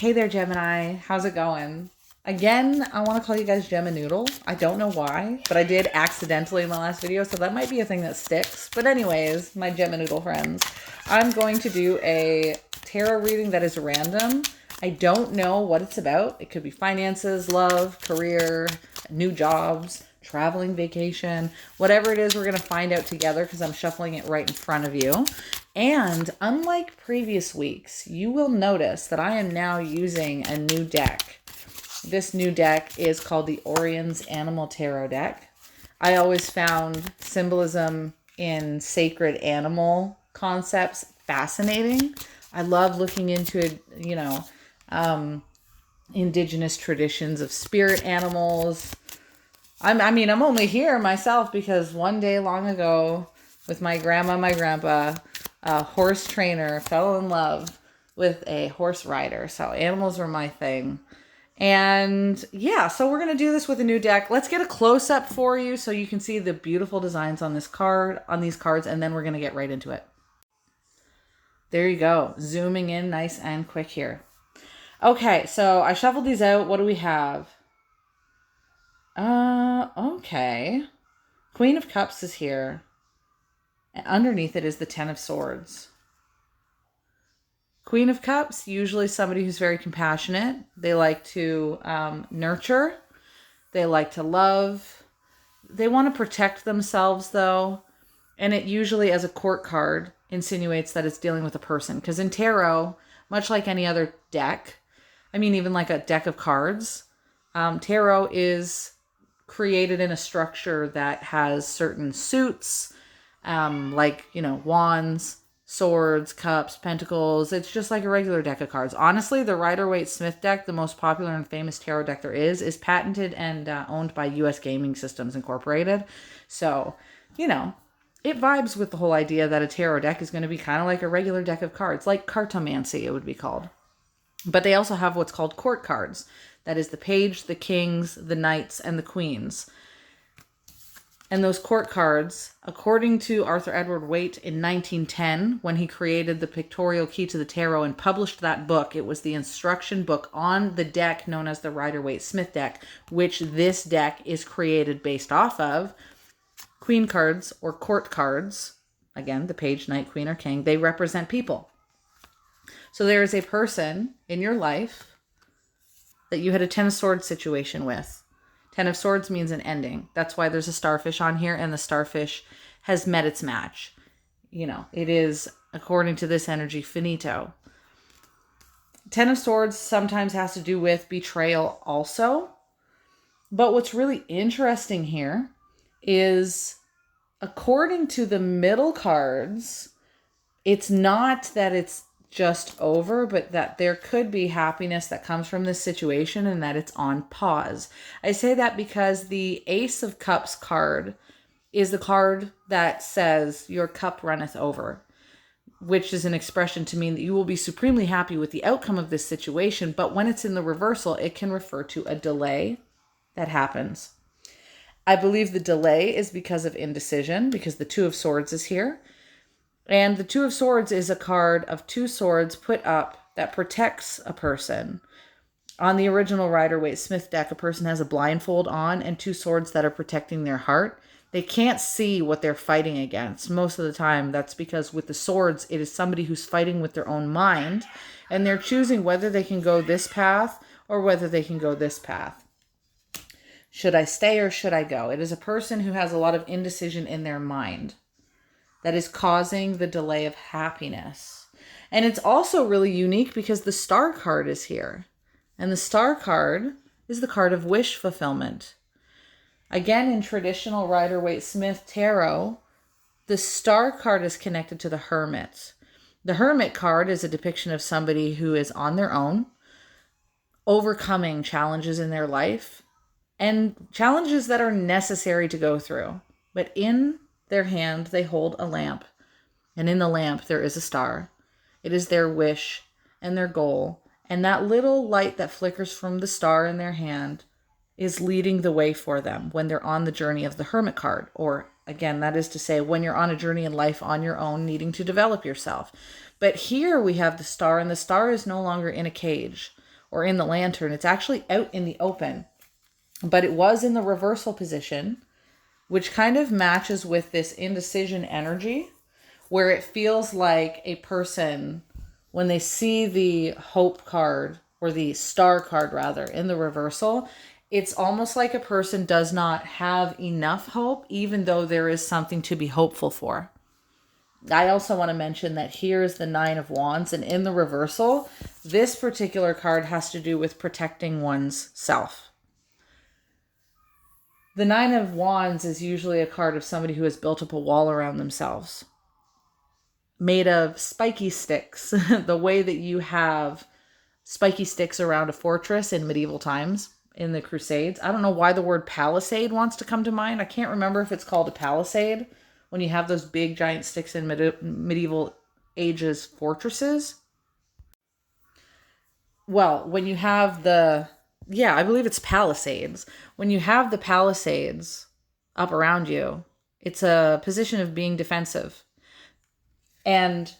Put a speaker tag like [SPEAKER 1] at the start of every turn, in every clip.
[SPEAKER 1] Hey there, Gemini. How's it going? Again, I want to call you guys Geminoodle. I don't know why, but I did accidentally in the last video, so that might be a thing that sticks. But anyways, my Geminoodle friends, I'm going to do a tarot reading that is random. I don't know what it's about. It could be finances, love, career, new jobs, traveling, vacation, whatever it is, we're going to find out together because I'm shuffling it right in front of you. And unlike previous weeks, you will notice that I am now using a new deck. This new deck is called the Orion's Animal Tarot deck. I always found symbolism in sacred animal concepts fascinating. I love looking into, indigenous traditions of spirit animals. I'm only here myself because one day long ago with my grandma, my grandpa, a horse trainer fell in love with a horse rider. So animals were my thing. And yeah, so we're going to do this with a new deck. Let's get a close up for you so you can see the beautiful designs on these cards, and then we're going to get right into it. There you go. Zooming in nice and quick here. Okay, so I shuffled these out. What do we have? Okay. Queen of Cups is here. And underneath it is the Ten of Swords. Queen of Cups, usually somebody who's very compassionate. They like to nurture. They like to love. They want to protect themselves, though. And it usually, as a court card, insinuates that it's dealing with a person. Because in tarot, much like any other deck, even like a deck of cards, tarot is created in a structure that has certain suits, wands, swords, cups, pentacles. It's just like a regular deck of cards. Honestly, the Rider-Waite-Smith deck, the most popular and famous tarot deck there is patented and owned by U.S. Gaming Systems Incorporated. So, it vibes with the whole idea that a tarot deck is going to be kind of like a regular deck of cards, like cartomancy it would be called. But they also have what's called court cards. That is the page, the kings, the knights, and the queens. And those court cards, according to Arthur Edward Waite in 1910, when he created the Pictorial Key to the Tarot and published that book, it was the instruction book on the deck known as the Rider-Waite-Smith deck, which this deck is created based off of. Queen cards or court cards, again, the page, knight, queen, or king, they represent people. So there is a person in your life that you had a Ten of Swords situation with. Ten of Swords means an ending. That's why there's a starfish on here, and the starfish has met its match. It is, according to this energy, finito. Ten of Swords sometimes has to do with betrayal also. But what's really interesting here is, according to the middle cards, it's not that it's just over, but that there could be happiness that comes from this situation and that it's on pause. I say that because the Ace of Cups card is the card that says your cup runneth over, which is an expression to mean that you will be supremely happy with the outcome of this situation. But when it's in the reversal, it can refer to a delay that happens. I believe the delay is because of indecision, because the Two of Swords is here. And the Two of Swords is a card of two swords put up that protects a person. On the original Rider-Waite-Smith deck, a person has a blindfold on and two swords that are protecting their heart. They can't see what they're fighting against. Most of the time, that's because with the swords, it is somebody who's fighting with their own mind, and they're choosing whether they can go this path or whether they can go this path. Should I stay or should I go? It is a person who has a lot of indecision in their mind that is causing the delay of happiness. And it's also really unique because the Star card is here. And the Star card is the card of wish fulfillment. Again, in traditional Rider-Waite-Smith tarot, the Star card is connected to the Hermit. The Hermit card is a depiction of somebody who is on their own, overcoming challenges in their life, and challenges that are necessary to go through. But in their hand, they hold a lamp. And in the lamp, there is a star. It is their wish and their goal. And that little light that flickers from the star in their hand is leading the way for them when they're on the journey of the Hermit card. Or, again, that is to say, when you're on a journey in life on your own, needing to develop yourself. But here we have the star, and the star is no longer in a cage. or in the lantern. It's actually out in the open, but it was in the reversal position, which kind of matches with this indecision energy, where it feels like a person, when they see the hope card, or the star card rather, in the reversal, it's almost like a person does not have enough hope, even though there is something to be hopeful for. I also want to mention that here is the Nine of Wands, and in the reversal, this particular card has to do with protecting one's self. The Nine of Wands is usually a card of somebody who has built up a wall around themselves, made of spiky sticks, the way that you have spiky sticks around a fortress in medieval times in the Crusades. I don't know why the word palisade wants to come to mind. I can't remember if it's called a palisade when you have those big giant sticks in medieval ages fortresses. Well, when you have I believe it's palisades. When you have the palisades up around you, it's a position of being defensive. And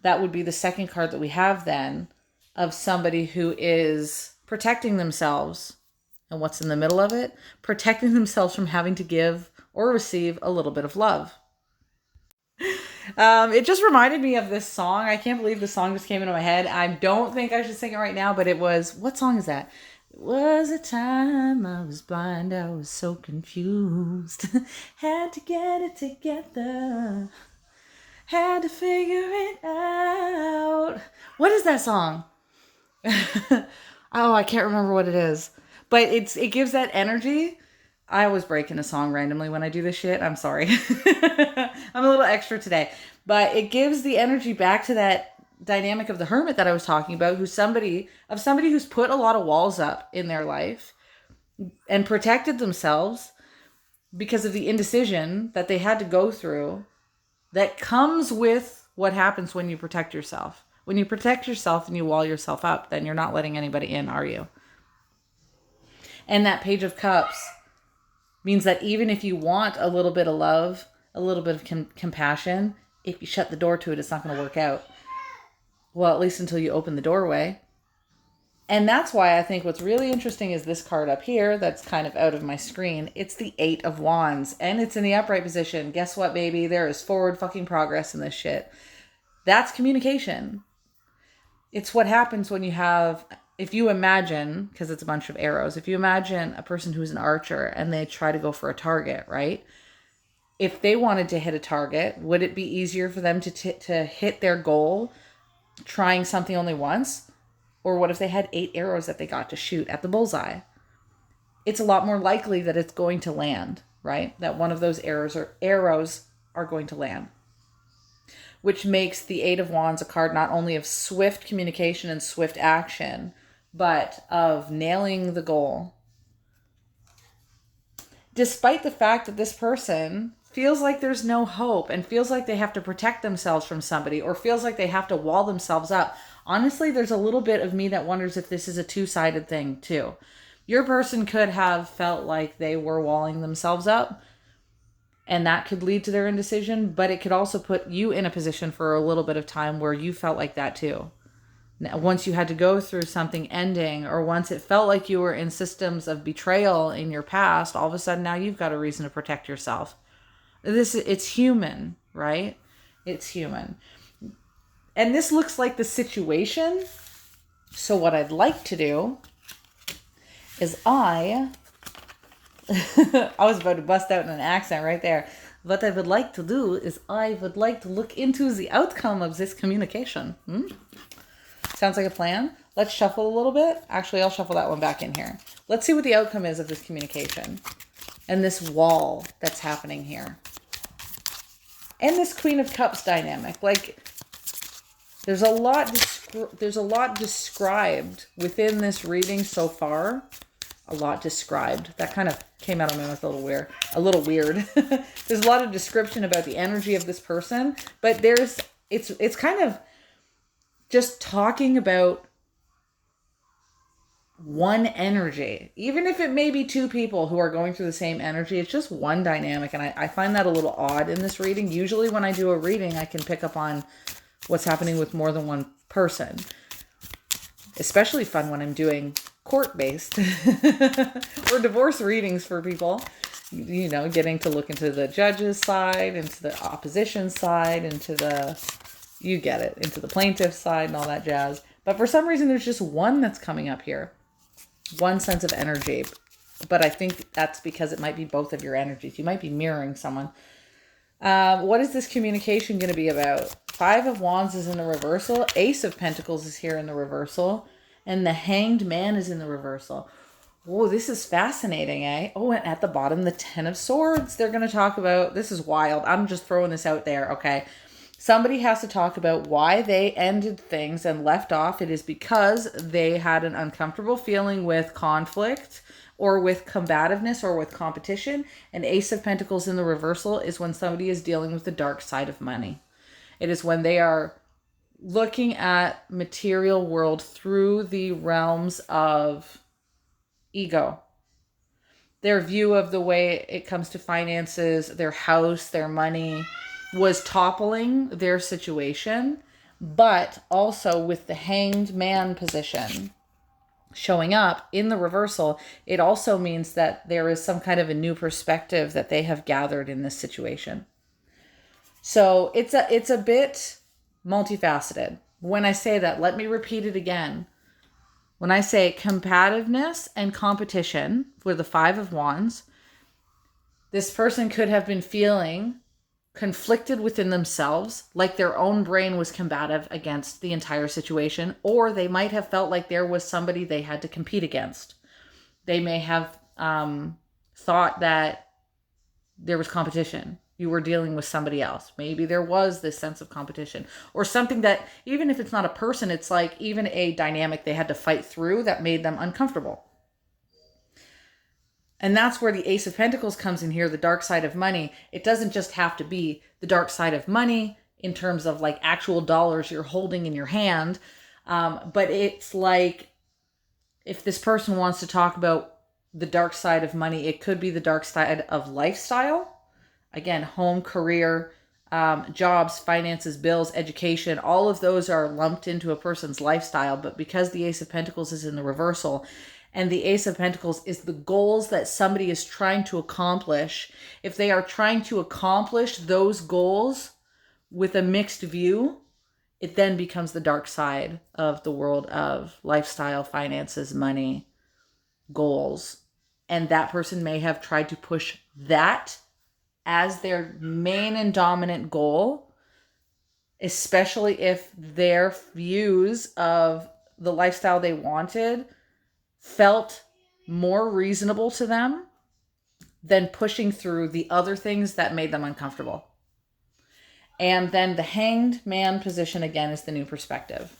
[SPEAKER 1] that would be the second card that we have then, of somebody who is protecting themselves. And what's in the middle of it? Protecting themselves from having to give or receive a little bit of love. It just reminded me of this song. I can't believe the song just came into my head. I don't think I should sing it right now, but it was, what song is that? It was a time I was blind, I was so confused. Had to get it together. Had to figure it out. What is that song? Oh, I can't remember what it is. But it gives that energy. I always break in a song randomly when I do this shit. I'm sorry. I'm a little extra today. But it gives the energy back to that dynamic of the hermit that I was talking about, who's somebody who's put a lot of walls up in their life and protected themselves because of the indecision that they had to go through, that comes with what happens when you protect yourself. When you protect yourself and you wall yourself up, then you're not letting anybody in, are you? And that Page of Cups means that even if you want a little bit of love, a little bit of compassion, if you shut the door to it, it's not going to work out. Well, at least until you open the doorway. And that's why I think what's really interesting is this card up here that's kind of out of my screen. It's the Eight of Wands, and it's in the upright position. Guess what, baby? There is forward fucking progress in this shit. That's communication. It's what happens when you have, if you imagine, because it's a bunch of arrows, if you imagine a person who's an archer and they try to go for a target, right? If they wanted to hit a target, would it be easier for them to hit their goal trying something only once? Or what if they had 8 arrows that they got to shoot at the bullseye? It's a lot more likely that it's going to land, right? That one of those arrows are going to land. Which makes the Eight of Wands a card not only of swift communication and swift action, but of nailing the goal. Despite the fact that this person feels like there's no hope and feels like they have to protect themselves from somebody, or feels like they have to wall themselves up. Honestly, there's a little bit of me that wonders if this is a two-sided thing too. Your person could have felt like they were walling themselves up, and that could lead to their indecision, but it could also put you in a position for a little bit of time where you felt like that too. Now, once you had to go through something ending, or once it felt like you were in systems of betrayal in your past, all of a sudden now you've got a reason to protect yourself. It's human, right? It's human. And this looks like the situation. So what I'd like to do is I was about to bust out in an accent right there. What I would like to do is I would like to look into the outcome of this communication. Sounds like a plan. Let's shuffle a little bit. Actually, I'll shuffle that one back in here. Let's see what the outcome is of this communication and this wall that's happening here. And this Queen of Cups dynamic. Like, there's a lot described within this reading so far. A lot described. That kind of came out of my mouth a little weird. There's a lot of description about the energy of this person, but it's kind of just talking about one energy. Even if it may be two people who are going through the same energy, it's just one dynamic. And I find that a little odd in this reading. Usually when I do a reading, I can pick up on what's happening with more than one person. Especially fun when I'm doing court-based or divorce readings for people. You know, getting to look into the judge's side, into the opposition side, into the, you get it, into the plaintiff's side and all that jazz. But for some reason, there's just one that's coming up here. One sense of energy. But I think that's because it might be both of your energies. You might be mirroring someone. What is this communication going to be about? 5 of Wands is in the reversal. Ace of Pentacles is here in the reversal. And the Hanged Man is in the reversal. Oh, this is fascinating, eh? Oh, and at the bottom, the 10 of Swords. They're going to talk about, this is wild. I'm just throwing this out there, okay? Somebody has to talk about why they ended things and left off. It is because they had an uncomfortable feeling with conflict or with combativeness or with competition. And Ace of Pentacles in the reversal is when somebody is dealing with the dark side of money. It is when they are looking at material world through the realms of ego. Their view of the way it comes to finances, their house, their money was toppling their situation, but also with the Hanged Man position showing up in the reversal, it also means that there is some kind of a new perspective that they have gathered in this situation. So it's a bit multifaceted. When I say that, let me repeat it again. When I say combativeness and competition with the 5 of Wands, this person could have been feeling conflicted within themselves, like their own brain was combative against the entire situation, or they might have felt like there was somebody they had to compete against. They may have thought that there was competition. You were dealing with somebody else. Maybe there was this sense of competition or something that, even if it's not a person, it's like even a dynamic they had to fight through that made them uncomfortable. And that's where the Ace of Pentacles comes in here, the dark side of money. It doesn't just have to be the dark side of money in terms of like actual dollars you're holding in your hand. But it's like, if this person wants to talk about the dark side of money, it could be the dark side of lifestyle. Again, home, career, jobs, finances, bills, education, all of those are lumped into a person's lifestyle. But because the Ace of Pentacles is in the reversal, and the Ace of Pentacles is the goals that somebody is trying to accomplish, if they are trying to accomplish those goals with a mixed view, it then becomes the dark side of the world of lifestyle, finances, money, goals. And that person may have tried to push that as their main and dominant goal, especially if their views of the lifestyle they wanted felt more reasonable to them than pushing through the other things that made them uncomfortable. And then the Hanged Man position again is the new perspective.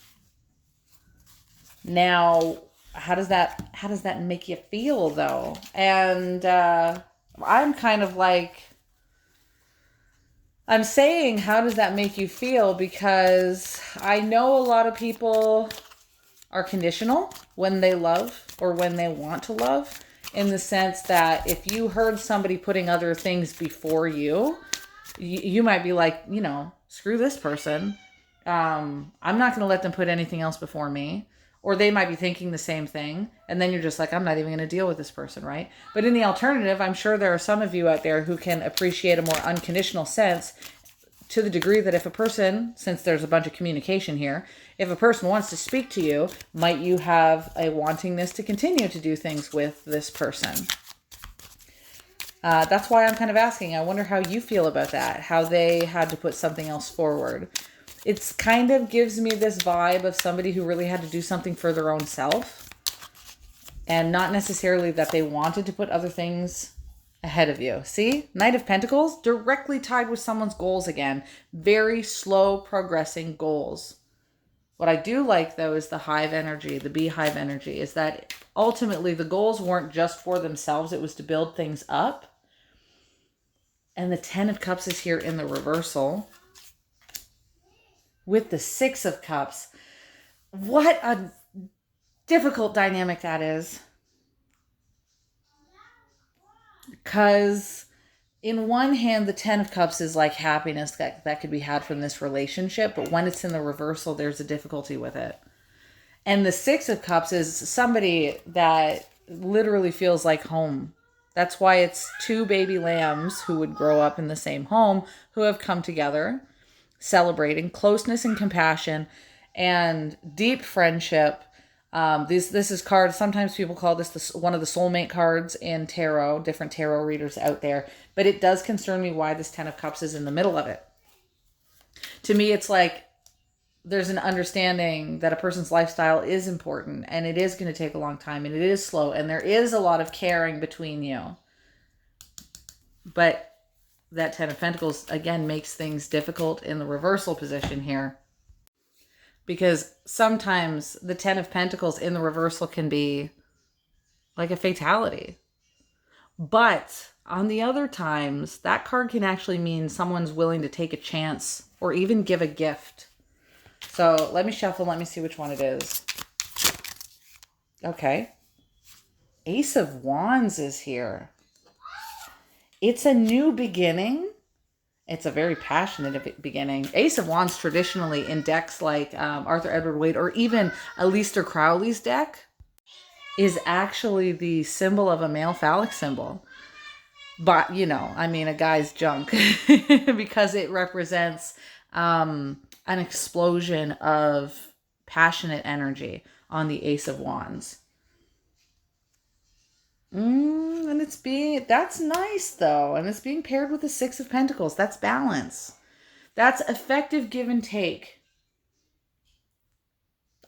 [SPEAKER 1] Now, how does that make you feel though? And I'm kind of like, I'm saying, how does that make you feel? Because I know a lot of people are conditional when they love or when they want to love, in the sense that if you heard somebody putting other things before you, you might be like, you know, screw this person. I'm not going to let them put anything else before me. Or they might be thinking the same thing. And then you're just like, I'm not even going to deal with this person, right? But in the alternative, I'm sure there are some of you out there who can appreciate a more unconditional sense, to the degree that if a person, since there's a bunch of communication here, if a person wants to speak to you, might you have a wantingness to continue to do things with this person? That's why I'm kind of asking. I wonder how you feel about that, how they had to put something else forward. It's kind of gives me this vibe of somebody who really had to do something for their own self, and not necessarily that they wanted to put other things ahead of you. See? Knight of Pentacles, directly tied with someone's goals again. Very slow progressing goals. What I do like though is the hive energy, the beehive energy, is that ultimately the goals weren't just for themselves. It was to build things up. And the 10 of Cups is here in the reversal with the 6 of Cups. What a difficult dynamic that is. Because in one hand, the 10 of Cups is like happiness that could be had from this relationship. But when it's in the reversal, there's a difficulty with it. And the Six of Cups is somebody that literally feels like home. That's why it's two baby lambs who would grow up in the same home who have come together, celebrating closeness and compassion and deep friendship. This is cards. Sometimes people call this one of the soulmate cards in tarot. Different tarot readers out there, but it does concern me why this Ten of Cups is in the middle of it. To me, it's like there's an understanding that a person's lifestyle is important and it is going to take a long time and it is slow and there is a lot of caring between you. But that Ten of Pentacles, again, makes things difficult in the reversal position here. Because sometimes the Ten of Pentacles in the reversal can be like a fatality. But on the other times, that card can actually mean someone's willing to take a chance or even give a gift. So let me shuffle. Let me see which one it is. Okay. Ace of Wands is here. It's a new beginning. It's a very passionate beginning. Ace of Wands traditionally in decks like Arthur Edward Wade or even Aleister Crowley's deck is actually the symbol of a male phallic symbol. But, you know, I mean, a guy's junk because it represents an explosion of passionate energy on the Ace of Wands. And that's nice though. And it's being paired with the Six of Pentacles. That's balance. That's effective give and take.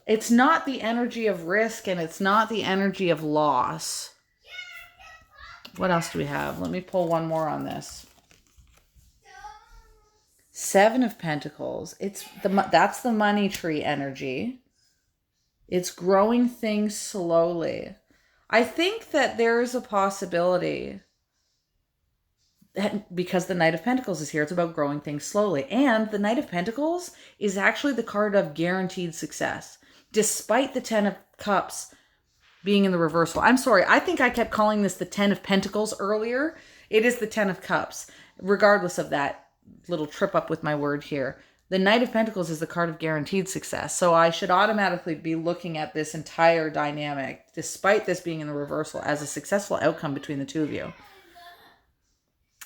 [SPEAKER 1] It's not the energy of risk and it's not the energy of loss. What else do we have? Let me pull one more on this. Seven of Pentacles. That's the money tree energy. It's growing things slowly. I think that there is a possibility that because the Knight of Pentacles is here, it's about growing things slowly. And the Knight of Pentacles is actually the card of guaranteed success, despite the Ten of Cups being in the reversal. I'm sorry. I think I kept calling this the Ten of Pentacles earlier. It is the Ten of Cups. Regardless of that little trip up with my word here, the Knight of Pentacles is the card of guaranteed success. So I should automatically be looking at this entire dynamic, despite this being in the reversal, as a successful outcome between the two of you.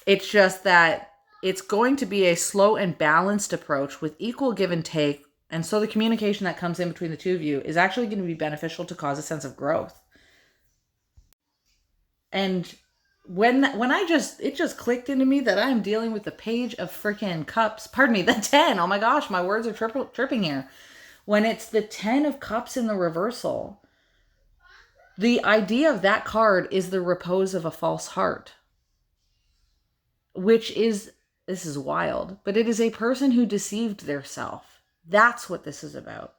[SPEAKER 1] It's just that it's going to be a slow and balanced approach with equal give and take. And so the communication that comes in between the two of you is actually going to be beneficial to cause a sense of growth. And it just clicked into me that I'm dealing with the Page of freaking Cups. Pardon me, the 10. Oh my gosh, my words are tripping here. When it's the 10 of Cups in the reversal, the idea of that card is the repose of a false heart. This is wild, but it is a person who deceived their self. That's what this is about.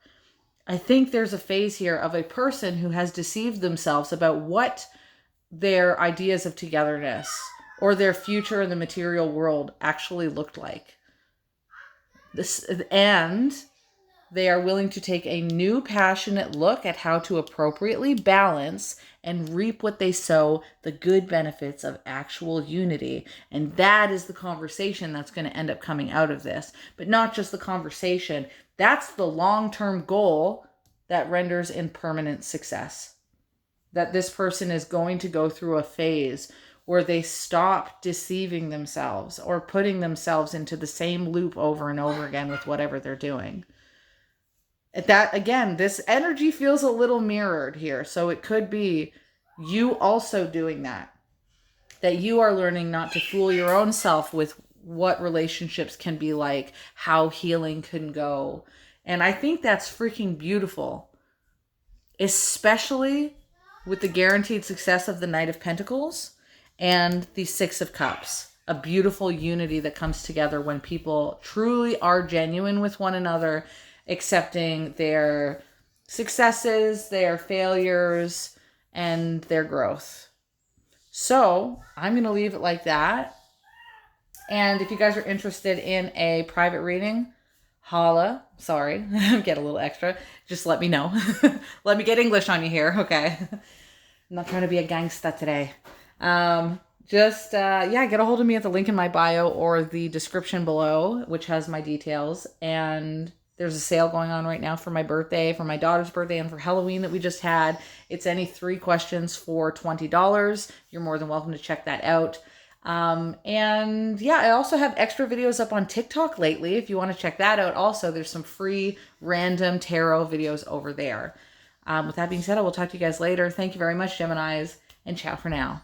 [SPEAKER 1] I think there's a phase here of a person who has deceived themselves about what their ideas of togetherness or their future in the material world actually looked like. And they are willing to take a new passionate look at how to appropriately balance and reap what they sow, the good benefits of actual unity. And that is the conversation that's going to end up coming out of this. But not just the conversation. That's the long-term goal that renders in permanent success. That this person is going to go through a phase where they stop deceiving themselves or putting themselves into the same loop over and over again with whatever they're doing. That, again, this energy feels a little mirrored here. So it could be you also doing that. That you are learning not to fool your own self with what relationships can be like, how healing can go. And I think that's freaking beautiful. Especially with the guaranteed success of the Knight of Pentacles and the Six of Cups. A beautiful unity that comes together when people truly are genuine with one another, accepting their successes, their failures, and their growth. So I'm going to leave it like that. And if you guys are interested in a private reading, holla. Sorry, get a little extra. Just let me know. Let me get English on you here, okay? I'm not trying to be a gangsta today. Get a hold of me at the link in my bio or the description below, which has my details. And There's a sale going on right now for my birthday, for my daughter's birthday, and for Halloween that we just had. It's any 3 questions for $20. You're more than welcome to check that out. And yeah, I also have extra videos up on TikTok lately. If you want to check that out, also, there's some free random tarot videos over there. With that being said, I will talk to you guys later. Thank you very much, Geminis, and ciao for now.